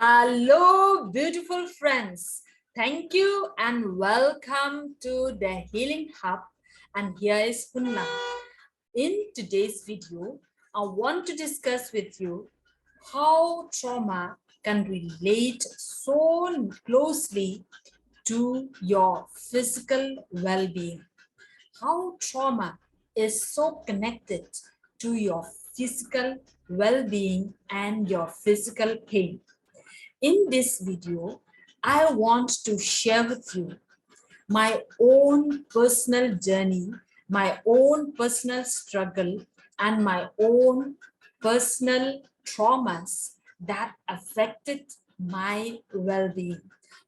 Hello, beautiful friends. Thank you and welcome to the Healing Hub. And here is Punna. In today's video, I want to discuss with you how trauma can relate so closely to your physical well-being. How trauma is so connected to your physical well-being and your physical pain. In this video, I want to share with you my own personal journey, my own personal struggle, and my own personal traumas that affected my well-being.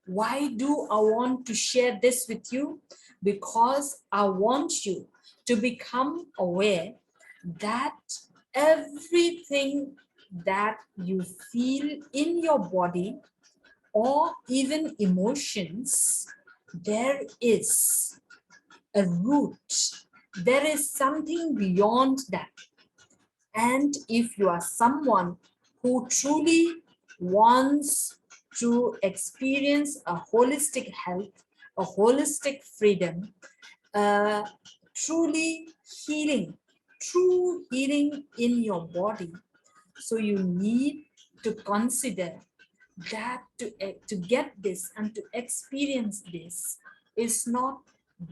Why do I want to share this with you? Because I want you to become aware that everything that you feel in your body or even emotions, there is a root. There is something beyond that. And if you are someone who truly wants to experience a holistic health, a holistic freedom, truly healing, true healing in your body, so you need to consider that to get this and to experience this is not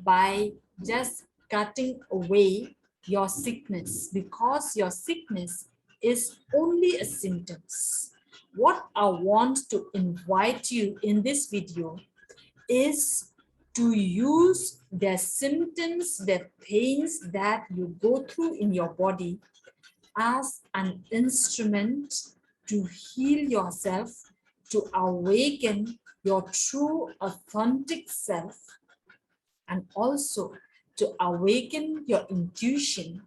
by just cutting away your sickness, because your sickness is only a symptoms. What I want to invite you in this video is to use the symptoms, the pains that you go through in your body as an instrument to heal yourself, to awaken your true authentic self, and also to awaken your intuition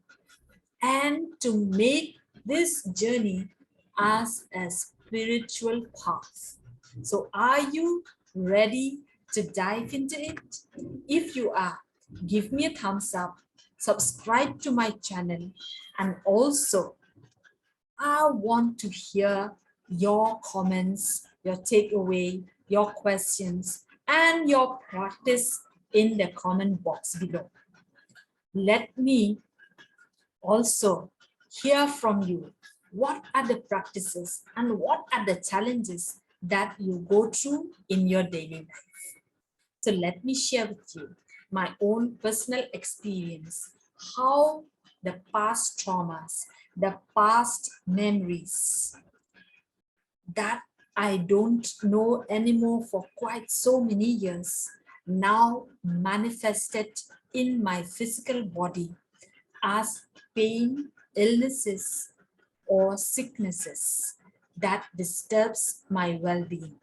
and to make this journey as a spiritual path. So are you ready to dive into it? If you are, give me a thumbs up, subscribe to my channel, and also I want to hear your comments, your takeaway, your questions, and your practice in the comment box below. Let me also hear from you. What are the practices and what are the challenges that you go through in your daily life? So let me share with you my own personal experience, how the past traumas, the past memories that I don't know anymore for quite so many years now manifested in my physical body as pain, illnesses, or sicknesses that disturbs my well-being.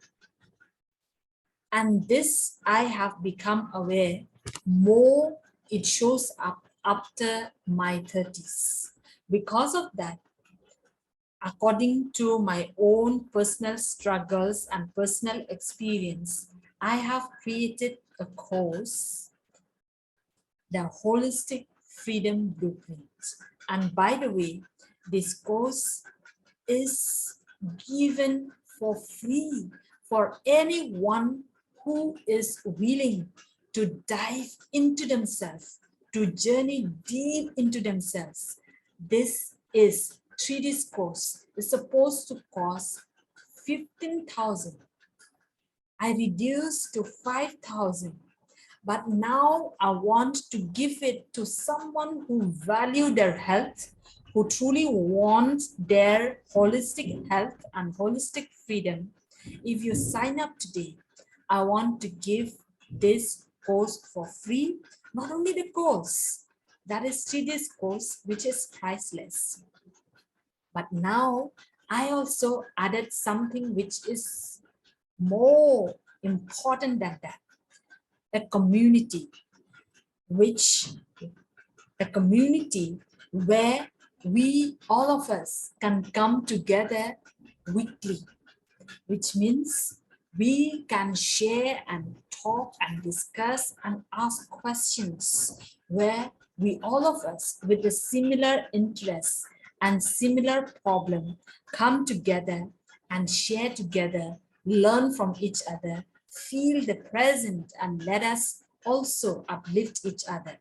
And this I have become aware more it shows up after my 30s. Because of that, according to my own personal struggles and personal experience, I have created a course, the Holistic Freedom Blueprint. And by the way, this course is given for free for anyone who is willing to dive into themselves, to journey deep into themselves. This is 3D course. It's supposed to cost 15,000. I reduced to 5,000. But now I want to give it to someone who value their health, who truly wants their holistic health and holistic freedom. If you sign up today, I want to give this course for free. Not only the course, that is 3 days course, which is priceless. But now I also added something which is more important than that. A community, a community where we, all of us, can come together weekly, which means we can share and talk and discuss and ask questions, where we, all of us with a similar interest and similar problem, come together and share together, learn from each other, feel the present, and let us also uplift each other.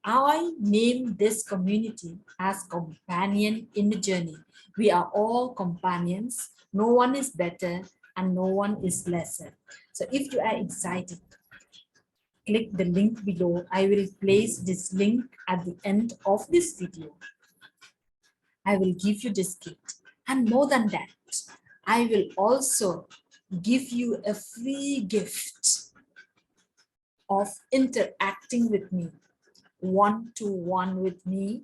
I name this community as companion in the journey. We are all companions. No one is better and no one is lesser. So if you are excited, click the link below. I will place this link at the end of this video. I will give you this gift. And more than that, I will also give you a free gift of interacting with me, one-to-one with me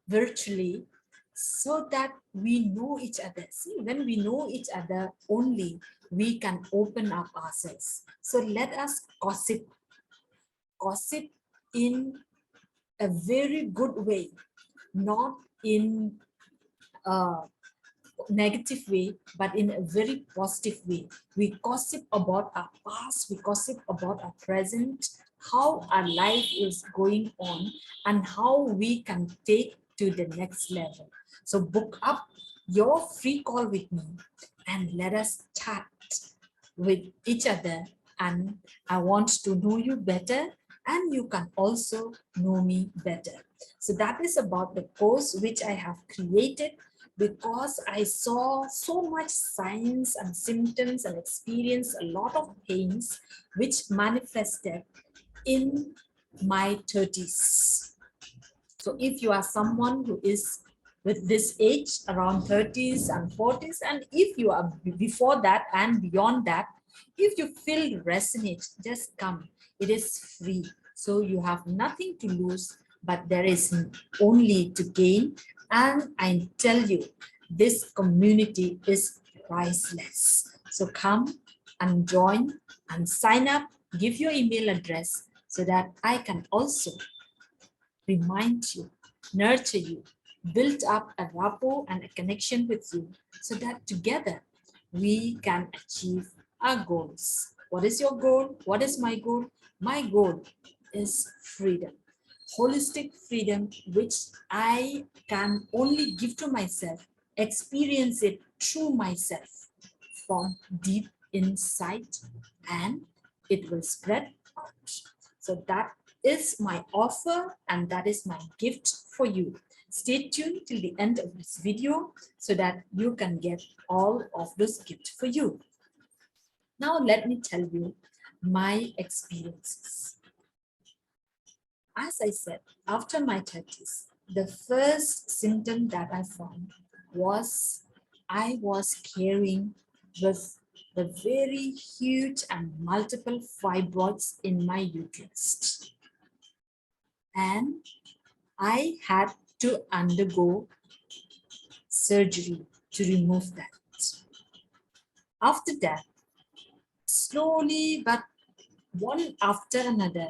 virtually, so that we know each other. See, when we know each other only, we can open up ourselves. So let us gossip in a very good way, not in a negative way, but in a very positive way. We gossip about our past, we gossip about our present, how our life is going on, and how we can take to the next level. So book up your free call with me and let us chat with each other. And I want to know you better, and you can also know me better. So that is about the course which I have created, because I saw so much signs and symptoms and experienced a lot of pains which manifested in my 30s. So if you are someone who is with this age around 30s and 40s, and if you are before that and beyond that, if you feel resonate, just come. It is free. So you have nothing to lose, but there is only to gain. And I tell you, this community is priceless. So come and join and sign up, give your email address so that I can also remind you, nurture you, build up a rapport and a connection with you, so that together we can achieve our goals. What is your goal? What is my goal? My goal is freedom, holistic freedom, which I can only give to myself, experience it through myself from deep inside, and it will spread out. So that is my offer, and that is my gift for you. Stay tuned till the end of this video so that you can get all of this gift for you. Now let me tell you my experiences. As I said, after my 30s, the first symptom that I found was I was carrying with the very huge and multiple fibroids in my uterus. And I had to undergo surgery to remove that. After that, slowly, but one after another,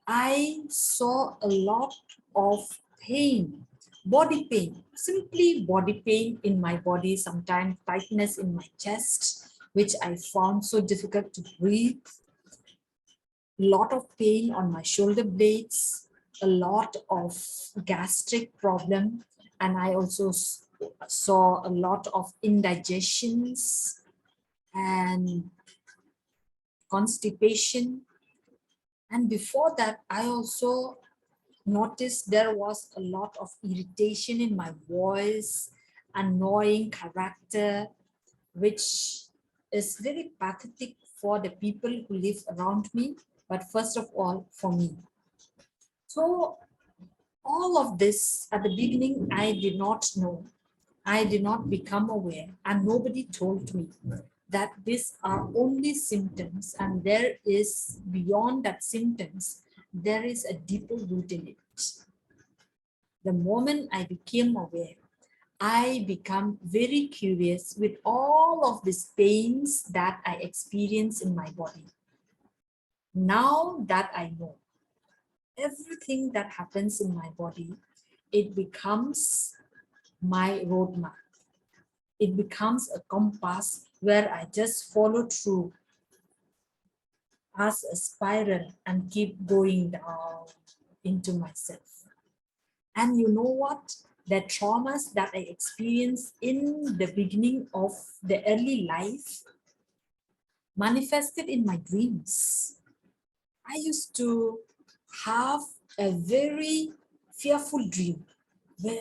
I saw a lot of pain, body pain, simply body pain in my body, sometimes tightness in my chest, which I found so difficult to breathe, lot of pain on my shoulder blades, a lot of gastric problem, and I also saw a lot of indigestions and constipation. And before that, I also noticed there was a lot of irritation in my voice, annoying character, which is very pathetic for the people who live around me, but first of all, for me. So all of this at the beginning, I did not know. I did not become aware, and nobody told me that these are only symptoms, and there is beyond that symptoms, there is a deeper root in it. The moment I became aware, I become very curious with all of these pains that I experience in my body. Now that I know everything that happens in my body, it becomes my roadmap. It becomes a compass where I just follow through as a spiral and keep going down into myself. And you know what? the traumas that I experienced in the beginning of the early life manifested in my dreams. I used to have a very fearful dream,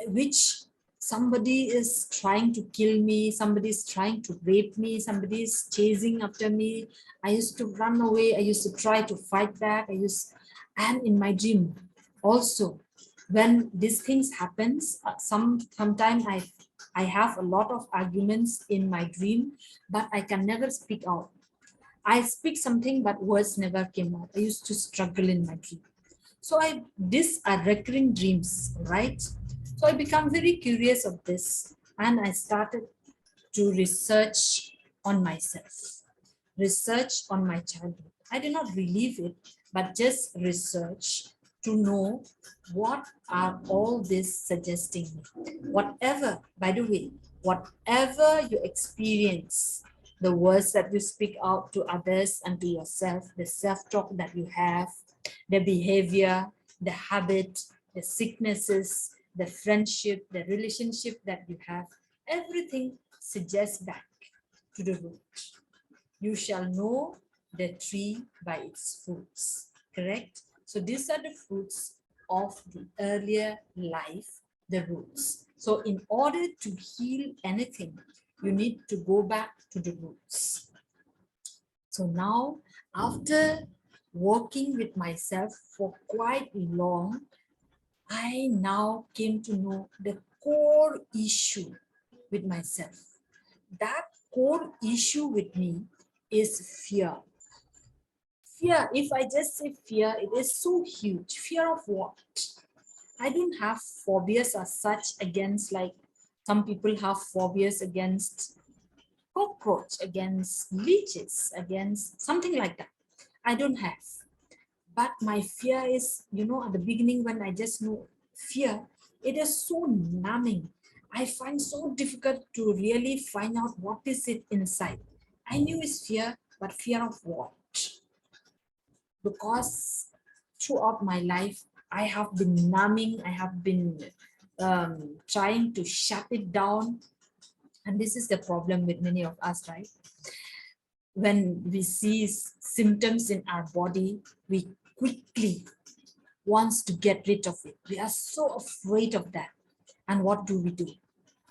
which somebody is trying to kill me, somebody is trying to rape me, somebody is chasing after me. I used to run away. I used to try to fight back. And in my dream also, when these things happens, sometimes I have a lot of arguments in my dream, but I can never speak out. I speak something, but words never came out. I used to struggle in my dream. So these are recurring dreams, right? So I become very curious of this, and I started to research on myself, research on my childhood. I did not relive it, but just research to know what are all this suggesting me. Whatever, by the way, whatever you experience, the words that you speak out to others and to yourself, the self-talk that you have, the behavior, the habit, the sicknesses, the friendship, the relationship that you have, everything suggests back to the root. You shall know the tree by its fruits, correct? So these are the fruits of the earlier life, the roots. So in order to heal anything, you need to go back to the roots. So now, after working with myself for quite long, I now came to know the core issue with myself. That core issue with me is fear. Fear, if I just say fear, it is so huge. Fear of what? I don't have phobias as such against, like some people have phobias against cockroach, against leeches, against something like that. I don't have. But my fear is, at the beginning when I just know fear, it is so numbing. I find so difficult to really find out what is it inside. I knew it's fear, but fear of what? Because throughout my life, I have been numbing, I have been trying to shut it down. And this is the problem with many of us, right? When we see symptoms in our body, we quickly wants to get rid of it. We are so afraid of that. And what do we do?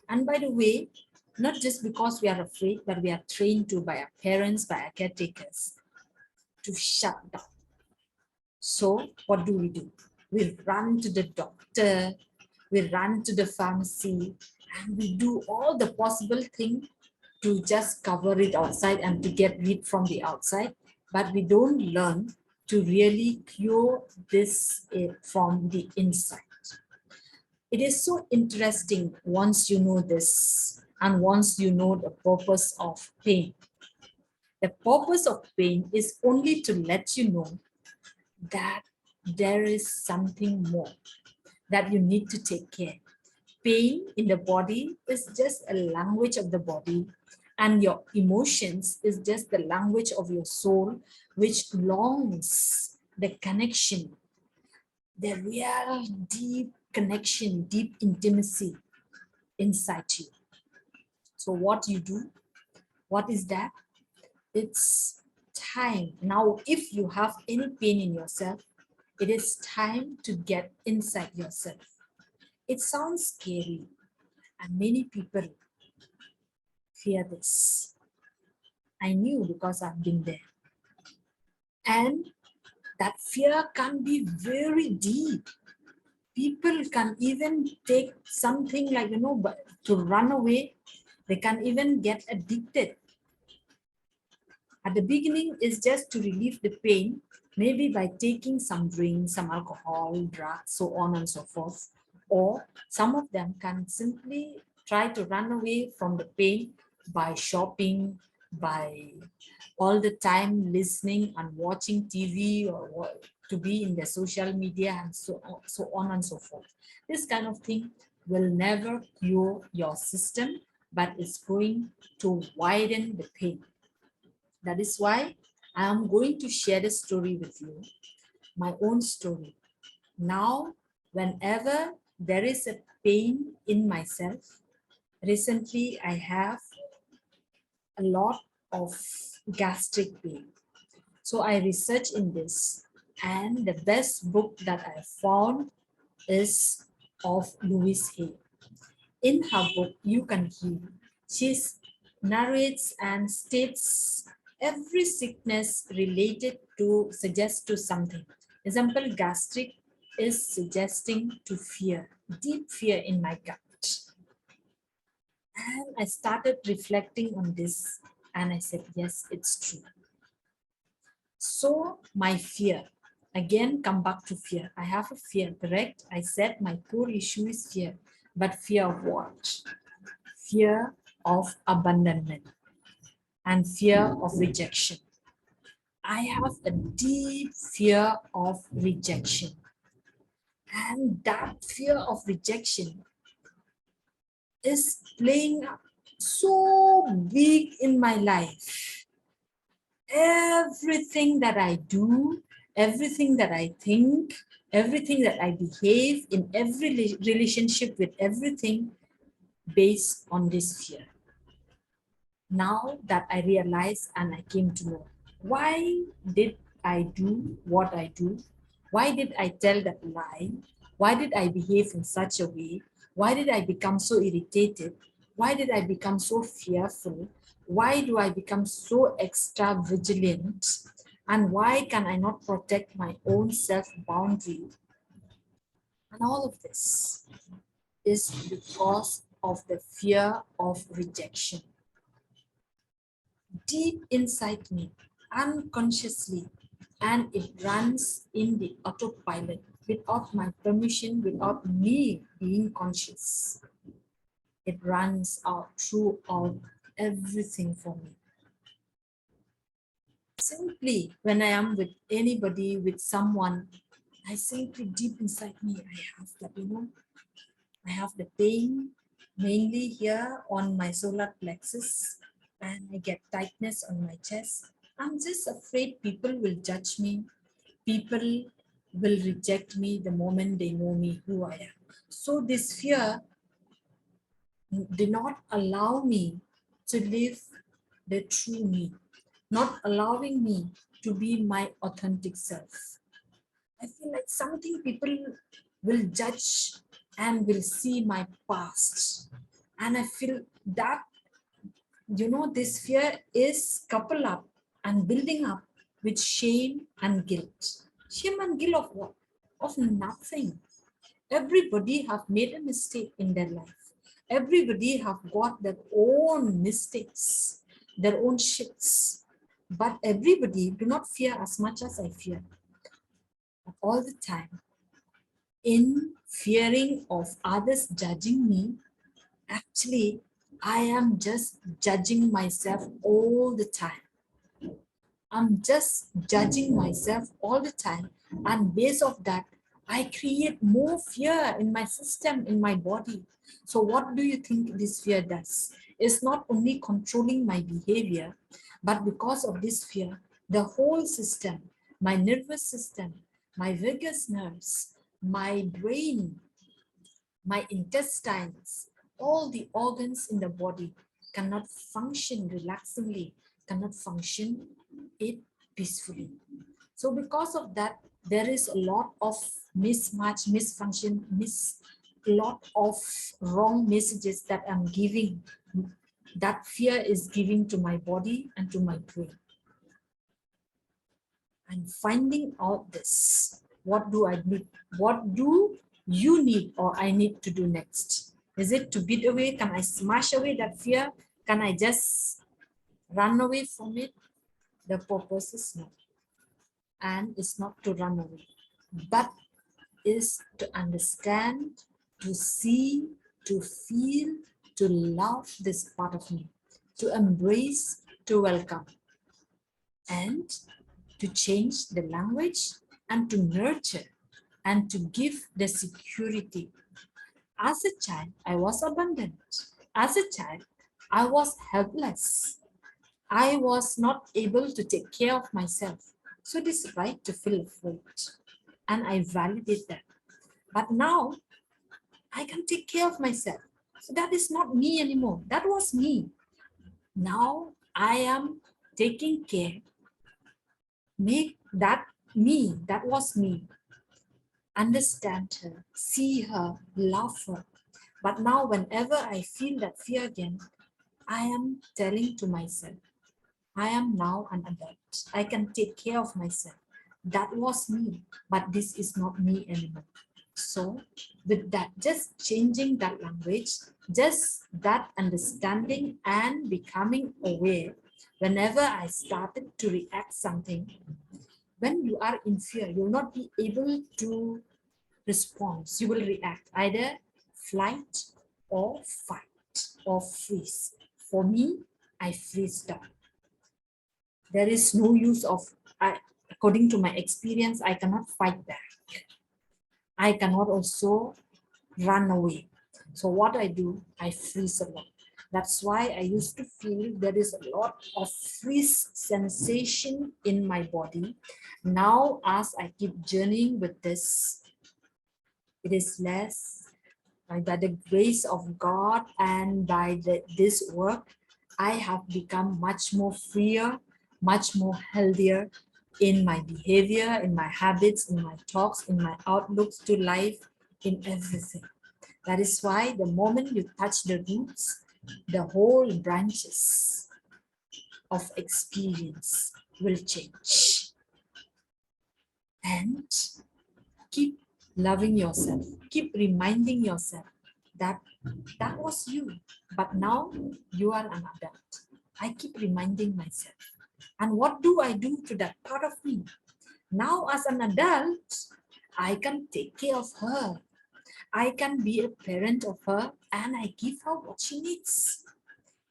And by the way, not just because we are afraid, but we are trained to by our parents, by our caretakers, to shut down. So what do? We run to the doctor, we run to the pharmacy, and we do all the possible thing to just cover it outside and to get rid from the outside. But we don't learn to really cure this from the inside. It is so interesting once you know this and once you know the purpose of pain. The purpose of pain is only to let you know that there is something more that you need to take care. Pain in the body is just a language of the body, and your emotions is just the language of your soul, which longs the connection, the real deep connection, deep intimacy inside you. So what you do, what is that? It's time. Now, if you have any pain in yourself, it is time to get inside yourself. It sounds scary, and many people fear this. I knew because I've been there. And that fear can be very deep. People can even take something like, to run away. They can even get addicted. At the beginning is just to relieve the pain, maybe by taking some drink, some alcohol, drugs, so on and so forth. Or some of them can simply try to run away from the pain by shopping, by all the time listening and watching TV, or to be in the social media, and so on and so forth. This kind of thing will never cure your system, but it's going to widen the pain. That is why I am going to share a story with you, my own story. Now, whenever there is a pain in myself. Recently, I have a lot of gastric pain. So I research in this, and the best book that I found is of Louise Hay. In her book, You Can Heal, she narrates and states every sickness related to suggest to something. Example, gastric is suggesting to fear, deep fear in my gut. And I started reflecting on this and I said, yes, it's true. So my fear, again, come back to fear. I have a fear, correct? I said my core issue is fear, but fear of what? Fear of abandonment and fear of rejection. I have a deep fear of rejection. And that fear of rejection is playing up so big in my life. Everything that I do, everything that I think, everything that I behave in every relationship with everything based on this fear. Now that I realized and I came to know, why did I do what I do? Why did I tell that lie? Why did I behave in such a way? Why did I become so irritated? Why did I become so fearful? Why do I become so extra vigilant? And why can I not protect my own self boundary? And all of this is because of the fear of rejection. Deep inside me, unconsciously, and it runs in the autopilot without my permission, without me being conscious. It runs out throughout everything for me. Simply, when I am with anybody, with someone, I simply deep inside me, I have that, I have the pain mainly here on my solar plexus, and I get tightness on my chest. I'm just afraid people will judge me. People will reject me the moment they know me, who I am. So this fear did not allow me to live the true me, not allowing me to be my authentic self. I feel like something people will judge and will see my past. And I feel that, this fear is coupled up and building up with shame and guilt. Shame and guilt of what? Of nothing. Everybody have made a mistake in their life. Everybody have got their own mistakes, their own shits. But everybody do not fear as much as I fear. But all the time, in fearing of others judging me, actually, I am just judging myself all the time. I'm just judging myself all the time. And based of that, I create more fear in my system, in my body. So what do you think this fear does? It's not only controlling my behavior, but because of this fear, the whole system, my nervous system, my vagus nerves, my brain, my intestines, all the organs in the body cannot function relaxingly, cannot function it peacefully. So because of that, there is a lot of mismatch, misfunction, a lot of wrong messages that I'm giving, that fear is giving to my body and to my brain. And finding out this, what do I need? What do you need or I need to do next? Is it to beat away? Can I smash away that fear? Can I just run away from it? The purpose is not. And it's not to run away, but is to understand, to see, to feel, to love this part of me, to embrace, to welcome, and to change the language and to nurture and to give the security. As a child, I was abandoned. As a child, I was helpless. I was not able to take care of myself. So it is right to feel afraid. And I validate that. But now I can take care of myself. So that is not me anymore. That was me. Now I am taking care. Make that me. That was me. Understand her, see her, love her. But now, whenever I feel that fear again, I am telling to myself, I am now an adult. I can take care of myself. That was me, but this is not me anymore. So, with that, just changing that language, just that understanding and becoming aware, whenever I started to react something, when you are in fear, you'll not be able to respond. You will react either flight or fight or freeze. For me, I freeze down. There is no use of, according to my experience, I cannot fight back. I cannot also run away. So what I do, I freeze a lot. That's why I used to feel there is a lot of freeze sensation in my body. Now, as I keep journeying with this, it is less. By the grace of God and by this work, I have become much more freer, much more healthier in my behavior, in my habits, in my talks, in my outlooks to life, in everything. That is why the moment you touch the roots, the whole branches of experience will change. And keep loving yourself, keep reminding yourself that that was you, but now you are an adult. I keep reminding myself. And what do I do to that part of me? Now, as an adult, I can take care of her. I can be a parent of her and I give her what she needs.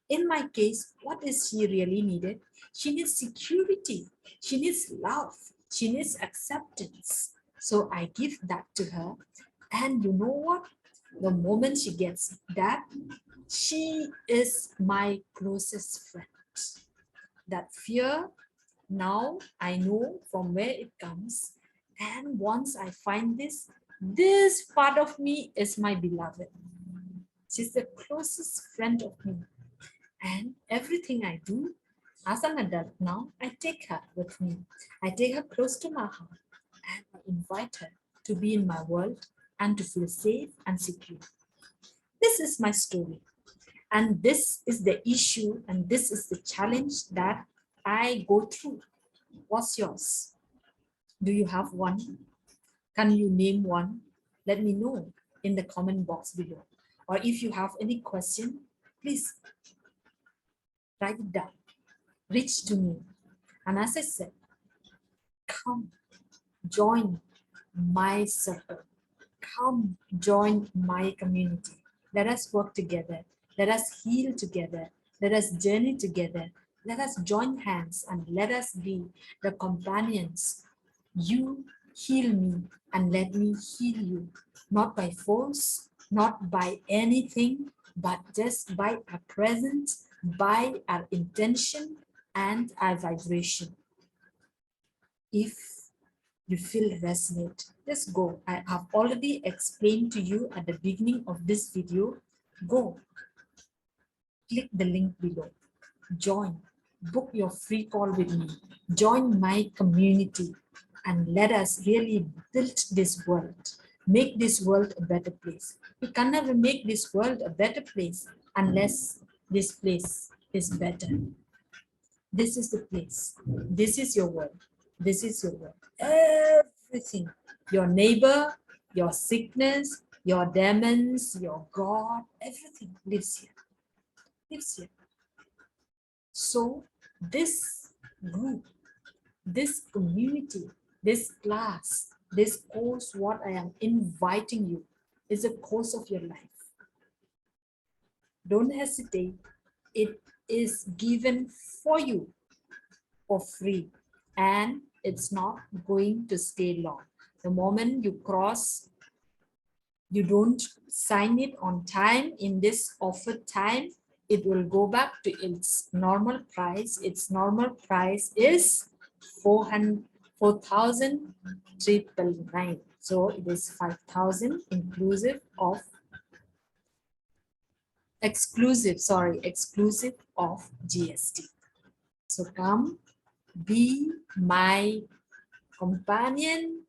In my case, what is she really needed? She needs security. She needs love. She needs acceptance. So I give that to her. And you know what? The moment she gets that, she is my closest friend. That fear, now I know from where it comes. And once I find this part of me is my beloved. She's the closest friend of me. And everything I do as an adult now, I take her with me. I take her close to my heart and I invite her to be in my world and to feel safe and secure. This is my story. And this is the issue and this is the challenge that I go through. What's yours? Do you have one? Can you name one? Let me know in the comment box below. Or if you have any question, please write it down. Reach to me. And as I said, come join my circle. Come join my community. Let us work together. Let us heal together. Let us journey together. Let us join hands and let us be the companions. You heal me and let me heal you. Not by force, not by anything, but just by our presence, by our intention and our vibration. If you feel resonate, just go. I have already explained to you at the beginning of this video. Go, click the link below, join, book your free call with me, join my community, and let us really build this world, make this world a better place. You can never make this world a better place unless this place is better. This is the place. This is your world. This is your world. Everything. Your neighbor, your sickness, your demons, your God, everything lives here. Lives here. So this group, this community, this class, this course, what I am inviting you is a course of your life. Don't hesitate. It is given for you for free and it's not going to stay long. The moment you cross, you don't sign it on time in this offered time, it will go back to its normal price. Its normal price is 4,999. So it is 5,000 inclusive of exclusive of GST. So come, be my companion.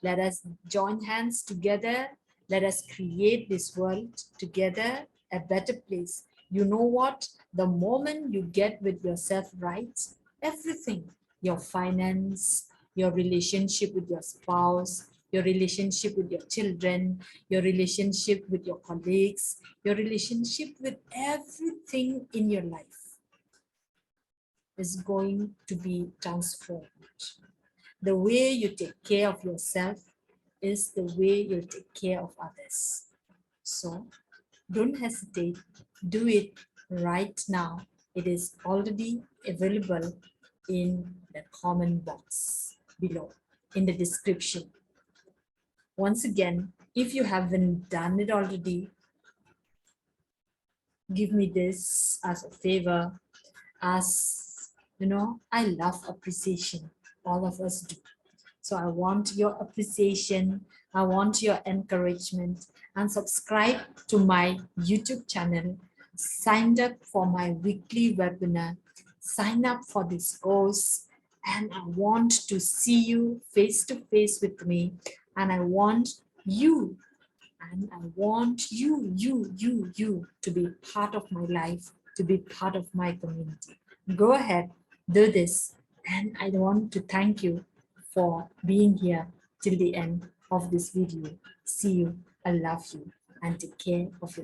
Let us join hands together. Let us create this world together, a better place. You know what? The moment you get with yourself right, everything, your finance, your relationship with your spouse, your relationship with your children, your relationship with your colleagues, your relationship with everything in your life is going to be transformed. The way you take care of yourself is the way you take care of others. So don't hesitate, do it right now. It is already available in the comment box below in the description. Once again, if you haven't done it already, give me this as a favor. As you know, I love appreciation. All of us do. So I want your appreciation. I want your encouragement, and subscribe to my YouTube channel. Sign up for my weekly webinar. Sign up for this course. And I want to see you face to face with me. And I want you you to be part of my life, to be part of my community. Go ahead, do this. And I want to thank you for being here till the end of this video. See you. I love you and take care of yourself.